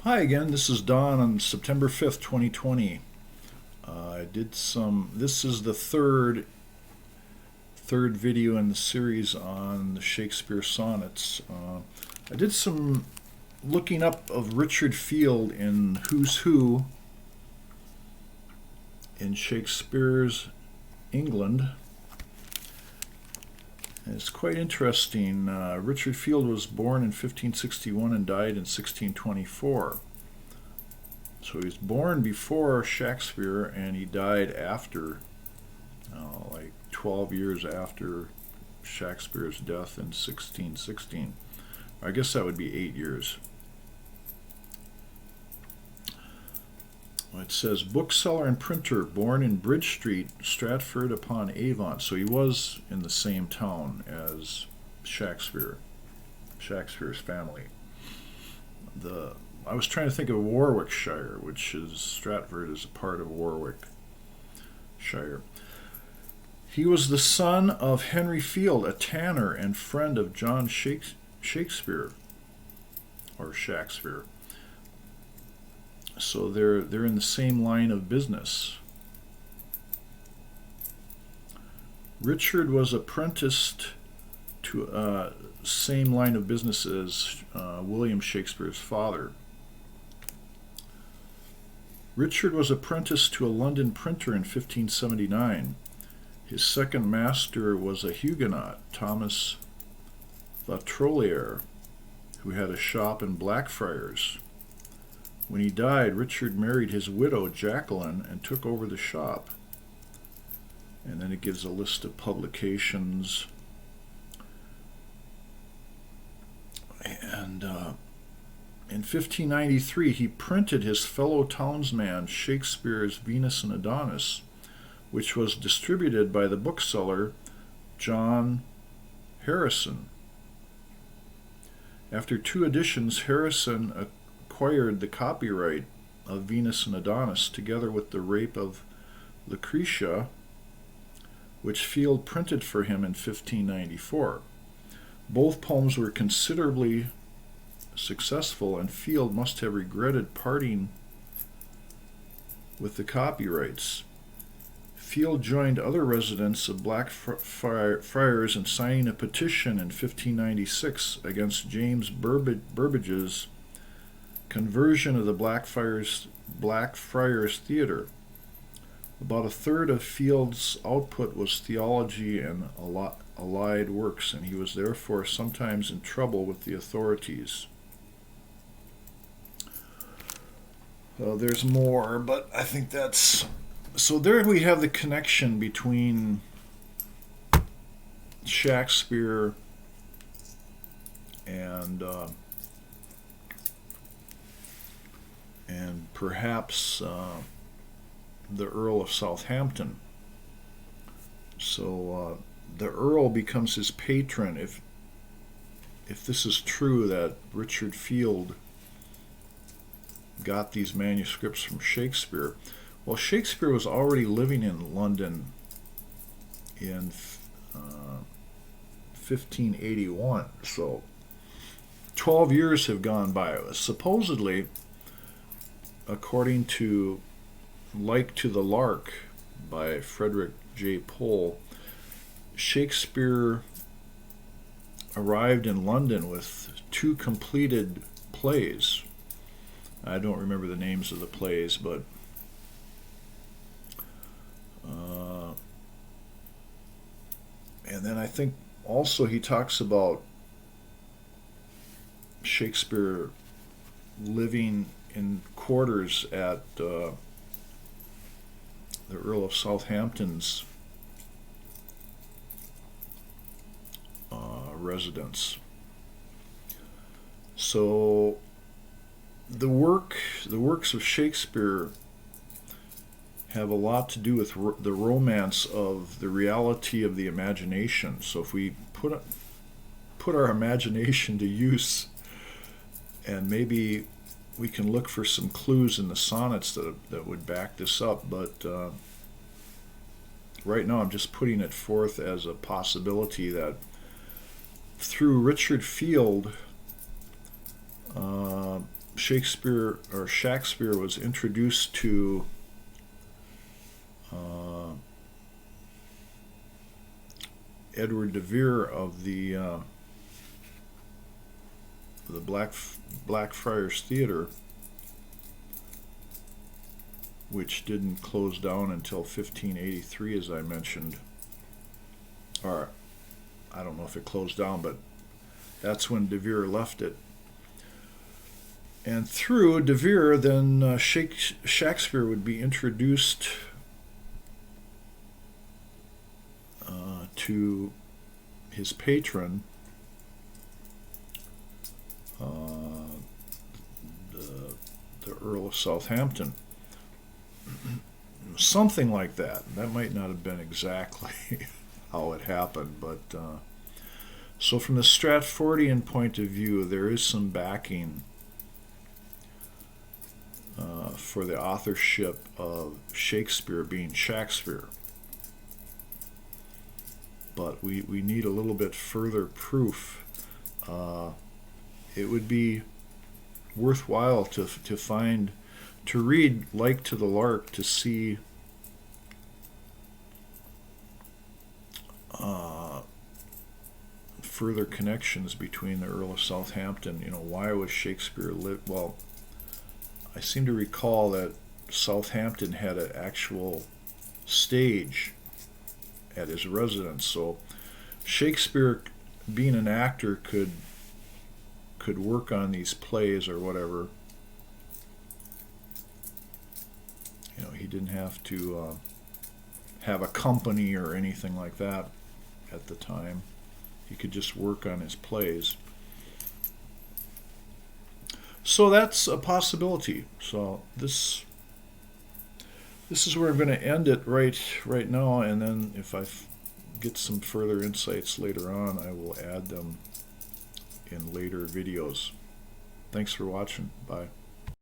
Hi again, this is Don on September 5th, 2020. This is the third video in the series on the Shakespeare sonnets. I did some looking up of Richard Field in Who's Who in Shakespeare's England. And it's quite interesting. Richard Field was born in 1561 and died in 1624. So he was born before Shaksper and he died after, like 12 years after Shakspere's death in 1616. I guess that would be 8 years. It says bookseller and printer, born in Bridge Street, Stratford upon Avon. So he was in the same town as Shakspere's family. I was trying to think of Warwickshire, which is Stratford is a part of Warwickshire. He was the son of Henry Field, a tanner and friend of John Shaksper. So they're in the same line of business. Richard was apprenticed to same line of business as William Shakespeare's father. Richard was apprenticed to a London printer in 1579. His second master was a Huguenot, Thomas La Trollier, who had a shop in Blackfriars. When he died, Richard married his widow, Jacqueline, and took over the shop. And then it gives a list of publications. And in 1593, he printed his fellow townsman Shakespeare's Venus and Adonis, which was distributed by the bookseller John Harrison. After 2 editions, Harrison acquired the copyright of Venus and Adonis together with the Rape of Lucretia, which Field printed for him in 1594. Both poems were considerably successful, and Field must have regretted parting with the copyrights. Field joined other residents of Blackfriars in signing a petition in 1596 against James Burbage's conversion of the Blackfriars Theatre. About a third of Field's output was theology and allied works, and he was therefore sometimes in trouble with the authorities. There's more, but I think that's... So there we have the connection between Shaksper and perhaps the Earl of Southampton. So the Earl becomes his patron if this is true, that Richard Field got these manuscripts from Shakespeare. Well, Shakespeare was already living in London in 1581, so 12 years have gone by. Supposedly, according to Like to the Lark by Frederick J. Pohl, Shakespeare arrived in London with 2 completed plays. I don't remember the names of the plays, but and then I think also he talks about Shakespeare living in quarters at the Earl of Southampton's residence. So the works of Shakespeare have a lot to do with the romance of the reality of the imagination. So if we put our imagination to use, and maybe we can look for some clues in the sonnets that would back this up, but right now I'm just putting it forth as a possibility that through Richard Field, Shaksper was introduced to Edward de Vere of the Blackfriars Theatre, which didn't close down until 1583, as I mentioned. Or, I don't know if it closed down, but that's when de Vere left it. And through de Vere, then Shaksper would be introduced to his patron, the Earl of Southampton. Something like that. That might not have been exactly how it happened, but so from the Stratfordian point of view, there is some backing for the authorship of Shakespeare being Shaksper. But we need a little bit further proof. It would be worthwhile to read Like to the Lark to see further connections between the Earl of Southampton. Why was Shakespeare lit? Well, I seem to recall that Southampton had an actual stage at his residence, so Shakespeare, being an actor, could work on these plays or whatever. He didn't have to have a company or anything like that at the time. He could just work on his plays. So that's a possibility. So this is where I'm going to end it right now, and then if I get some further insights later on, I will add them in later videos. Thanks for watching. Bye.